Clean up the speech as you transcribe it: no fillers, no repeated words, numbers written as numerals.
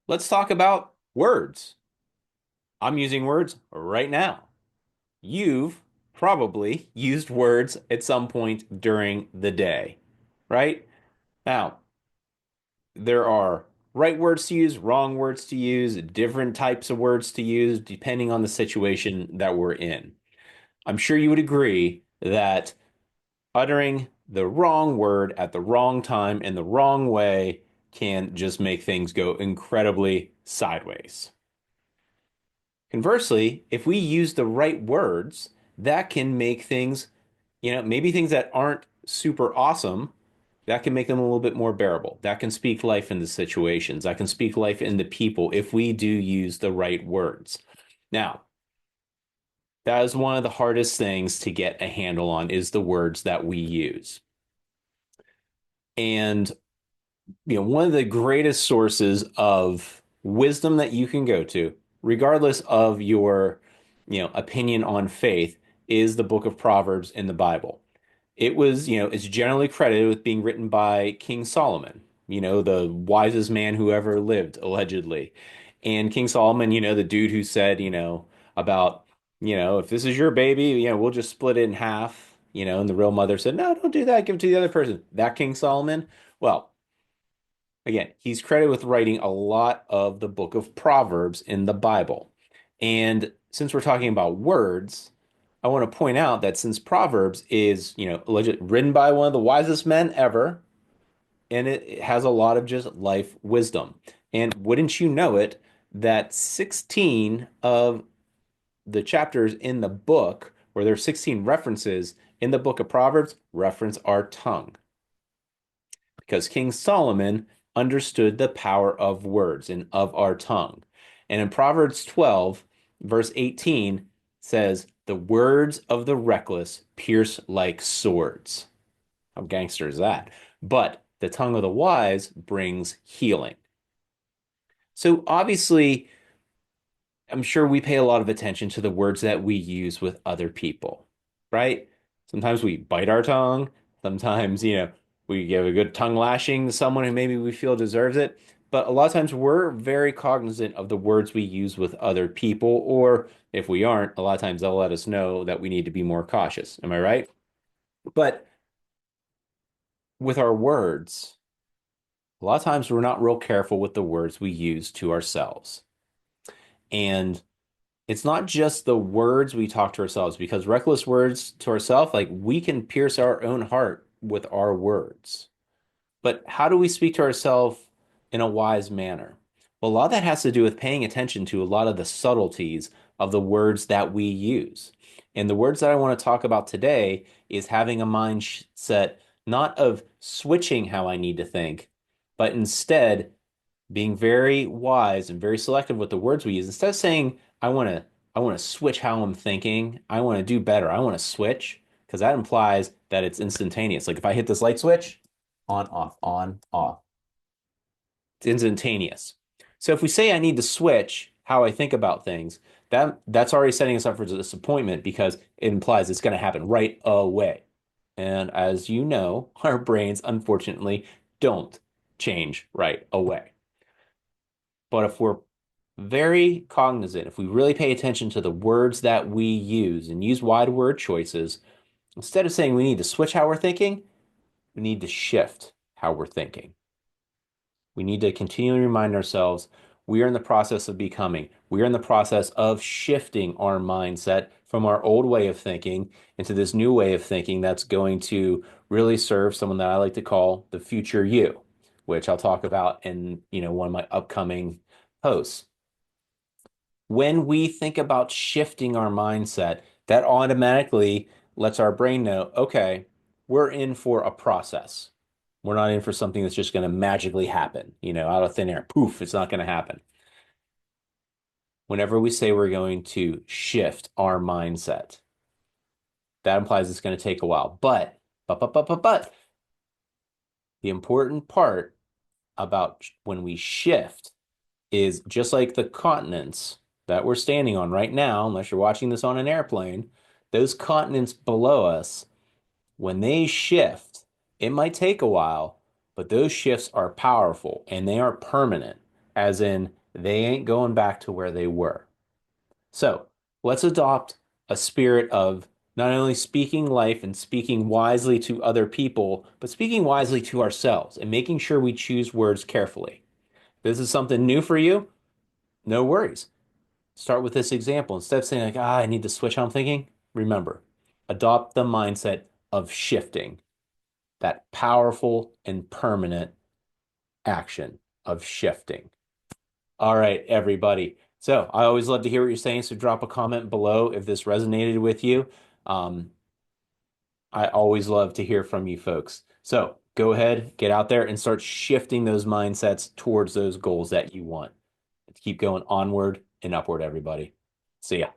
Let's talk about words. I'm using words right now. You've probably used words at some point during the day, right? Now, there are right words to use, wrong words to use, different types of words to use, depending on the situation that we're in. I'm sure you would agree that uttering the wrong word at the wrong time in the wrong way can just make things go incredibly sideways. Conversely, if we use the right words, that can make things, maybe things that aren't super awesome, that can make them a little bit more bearable. That can speak life into situations. That can speak life into people if we do use the right words. Now, that is one of the hardest things to get a handle on is the words that we use. And one of the greatest sources of wisdom that you can go to, regardless of your, opinion on faith, is the Book of Proverbs in the Bible. It was, it's generally credited with being written by King Solomon, the wisest man who ever lived, allegedly. And King Solomon, the dude who said, about, if this is your baby, we'll just split it in half, and the real mother said, no, don't do that. Give it to the other person. That King Solomon. Well, again, he's credited with writing a lot of the Book of Proverbs in the Bible. And since we're talking about words, I want to point out that since Proverbs is, written by one of the wisest men ever, and it has a lot of just life wisdom. And wouldn't you know it, that 16 of the chapters in the book, where there are 16 references in the book of Proverbs, reference our tongue because King Solomon understood the power of words and of our tongue. And in Proverbs 12, verse 18 says, "The words of the reckless pierce like swords." How gangster is that? But the tongue of the wise brings healing. So obviously, I'm sure we pay a lot of attention to the words that we use with other people, right? Sometimes we bite our tongue. Sometimes, we give a good tongue lashing to someone who maybe we feel deserves it. But a lot of times we're very cognizant of the words we use with other people, or if we aren't, a lot of times they'll let us know that we need to be more cautious. Am I right? But with our words, a lot of times we're not real careful with the words we use to ourselves. And it's not just the words we talk to ourselves because reckless words to ourselves, like we can pierce our own heart with our words. But how do we speak to ourselves in a wise manner? Well, a lot of that has to do with paying attention to a lot of the subtleties of the words that we use. And the words that I want to talk about today is having a mindset not of switching how I need to think, but instead being very wise and very selective with the words we use. Instead of saying, I want to switch how I'm thinking, I want to do better, I want to switch, because that implies that it's instantaneous. Like if I hit this light switch, on, off, on, off. It's instantaneous. So if we say I need to switch how I think about things, that's already setting us up for disappointment because it implies it's going to happen right away. And as you know, our brains unfortunately don't change right away. But if we're very cognizant, if we really pay attention to the words that we use and use wide word choices, instead of saying we need to switch how we're thinking, we need to shift how we're thinking. We need to continually remind ourselves we are in the process of becoming. We are in the process of shifting our mindset from our old way of thinking into this new way of thinking that's going to really serve someone that I like to call the future you, which I'll talk about in, one of my upcoming posts. When we think about shifting our mindset, that automatically lets our brain know, okay, we're in for a process. We're not in for something that's just going to magically happen, out of thin air. Poof, it's not going to happen. Whenever we say we're going to shift our mindset, that implies it's going to take a while. But, the important part about when we shift is just like the continents that we're standing on right now, unless you're watching this on an airplane, those continents below us, when they shift, it might take a while, but those shifts are powerful and they are permanent, as in They ain't going back to where they were. So let's adopt a spirit of not only speaking life and speaking wisely to other people, but speaking wisely to ourselves and making sure we choose words carefully. This is something new for you, no worries. Start with this example. Instead of saying like, I need to switch how I'm thinking, remember, adopt the mindset of shifting, that powerful and permanent action of shifting. All right, everybody. So I always love to hear what you're saying. So drop a comment below if this resonated with you. Um, I always love to hear from you folks. So go ahead, get out there and start shifting those mindsets towards those goals that you want. Let's keep going onward and upward, everybody. See ya.